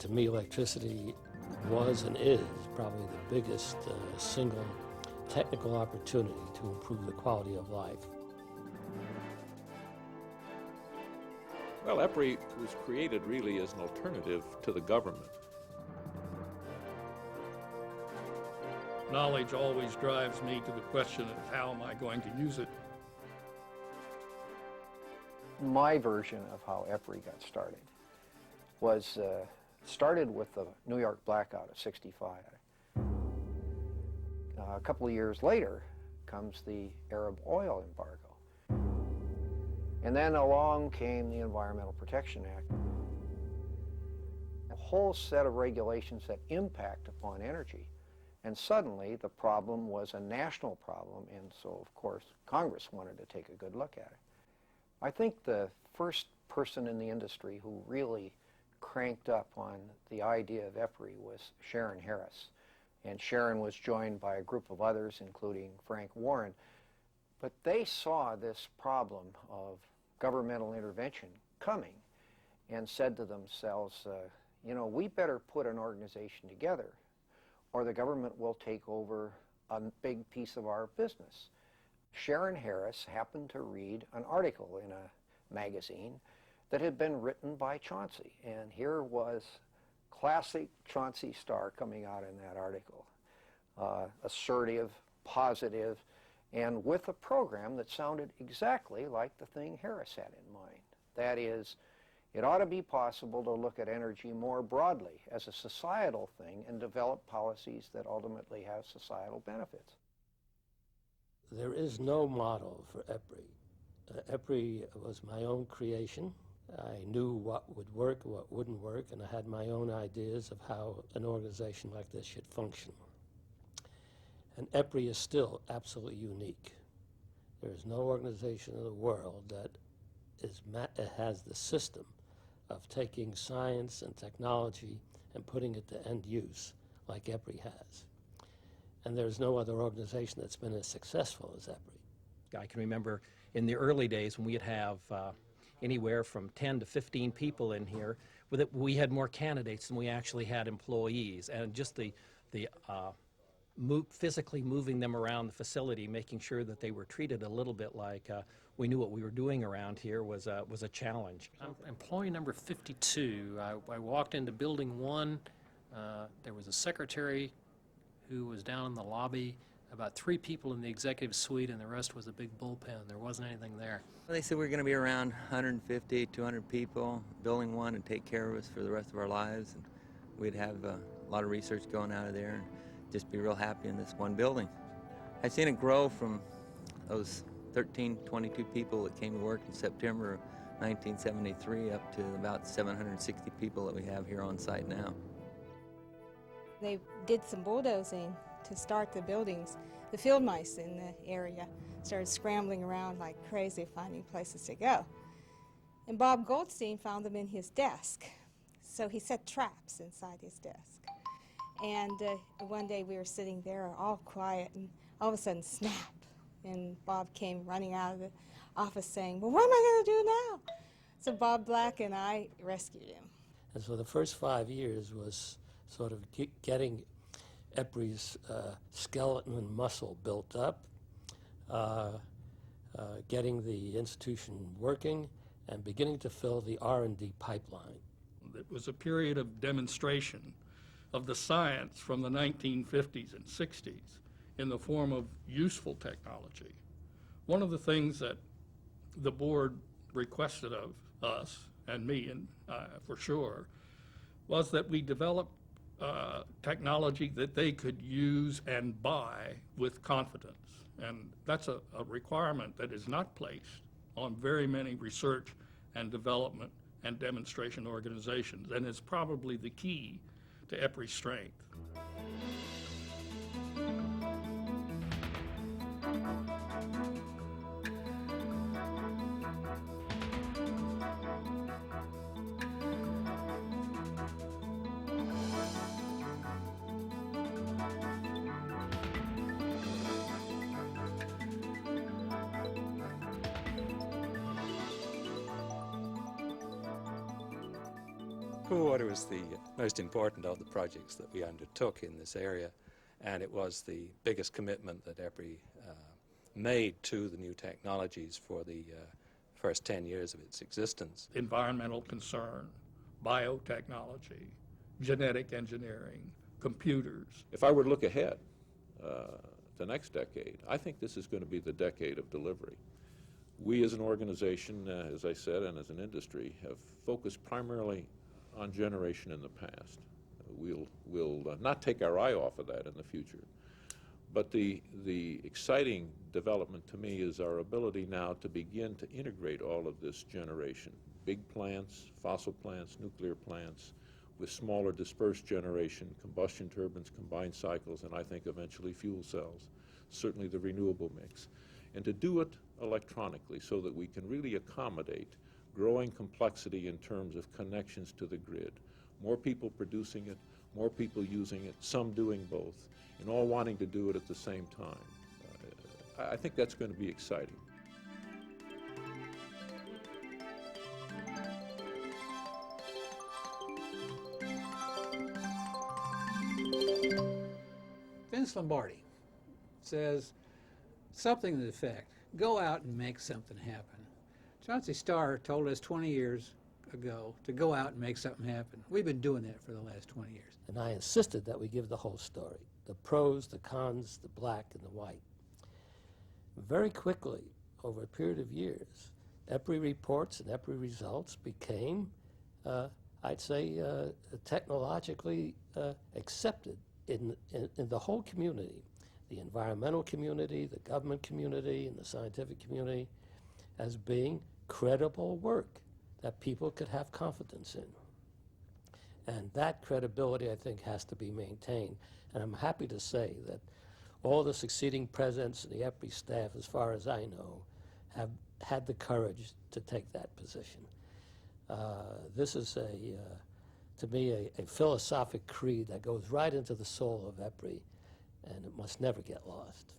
To me, electricity was and is probably the biggest single technical opportunity to improve the quality of life. Well, EPRI was created really as an alternative to the government. Knowledge always drives me to the question of how am I going to use it. My version of how EPRI got started was started with the New York blackout of '65. A couple of years later comes the Arab oil embargo. And then along came the Environmental Protection Act. A whole set of regulations that impact upon energy. And suddenly the problem was a national problem, and so of course Congress wanted to take a good look at it. I think the first person in the industry who really cranked up on the idea of EPRI was Sharon Harris. And Sharon was joined by a group of others, including Frank Warren. But they saw this problem of governmental intervention coming and said to themselves, you know, we better put an organization together or the government will take over a big piece of our business. Sharon Harris happened to read an article in a magazine that had been written by Chauncey, and here was classic Chauncey Starr coming out in that article. Assertive, positive, and with a program that sounded exactly like the thing Harris had in mind. That is, it ought to be possible to look at energy more broadly as a societal thing and develop policies that ultimately have societal benefits. There is no model for EPRI. EPRI was my own creation. I knew what would work, what wouldn't work, and I had my own ideas of how an organization like this should function. And EPRI is still absolutely unique. There is no organization in the world that has the system of taking science and technology and putting it to end use like EPRI has. And there's no other organization that's been as successful as EPRI. I can remember in the early days when we'd have anywhere from 10 to 15 people in here, we had more candidates than we actually had employees, and just the physically moving them around the facility, making sure that they were treated a little bit like we knew what we were doing around here was a challenge. I'm employee number 52. I walked into building 1. There was a secretary who was down in the lobby, about 3 people in the executive suite, and the rest was a big bullpen. There wasn't anything there. Well, they said we were going to be around 150, 200 people, building 1 and take care of us for the rest of our lives. And we'd have a lot of research going out of there and just be real happy in this one building. I've seen it grow from those 13, 22 people that came to work in September of 1973 up to about 760 people that we have here on site now. They did some bulldozing to start the buildings. The field mice in the area started scrambling around like crazy, finding places to go. And Bob Goldstein found them in his desk. So he set traps inside his desk. And one day we were sitting there all quiet, and all of a sudden, snap. And Bob came running out of the office saying, well, what am I going to do now? So Bob Black and I rescued him. And so the first 5 years was sort of getting EPRI's skeleton and muscle built up, getting the institution working, and beginning to fill the R&D pipeline. It was a period of demonstration of the science from the 1950s and 60s in the form of useful technology. One of the things that the board requested of us, and me and for sure, was that we develop technology that they could use and buy with confidence. And that's a requirement that is not placed on very many research and development and demonstration organizations, and is probably the key to EPRI's strength. Water was the most important of the projects that we undertook in this area, and it was the biggest commitment that EPRI made to the new technologies for the first 10 years of its existence. Environmental concern, biotechnology, genetic engineering, computers. If I were to look ahead, the next decade, I think this is going to be the decade of delivery. We as an organization, as I said, and as an industry, have focused primarily on generation in the past. We'll not take our eye off of that in the future. But the exciting development to me is our ability now to begin to integrate all of this generation, big plants, fossil plants, nuclear plants, with smaller dispersed generation, combustion turbines, combined cycles, and I think eventually fuel cells, certainly the renewable mix. And to do it electronically so that we can really accommodate growing complexity in terms of connections to the grid. More people producing it, more people using it, some doing both, and all wanting to do it at the same time. I think that's going to be exciting. Vince Lombardi says something to the effect, go out and make something happen. Chauncey Starr told us 20 years ago to go out and make something happen. We've been doing that for the last 20 years. And I insisted that we give the whole story, the pros, the cons, the black and the white. Very quickly, over a period of years, EPRI reports and EPRI results became, I'd say, technologically accepted in the whole community, the environmental community, the government community, and the scientific community, as being credible work that people could have confidence in. And that credibility, I think, has to be maintained. And I'm happy to say that all the succeeding presidents and the EPRI staff, as far as I know, have had the courage to take that position. This is, to me, a philosophic creed that goes right into the soul of EPRI, and it must never get lost.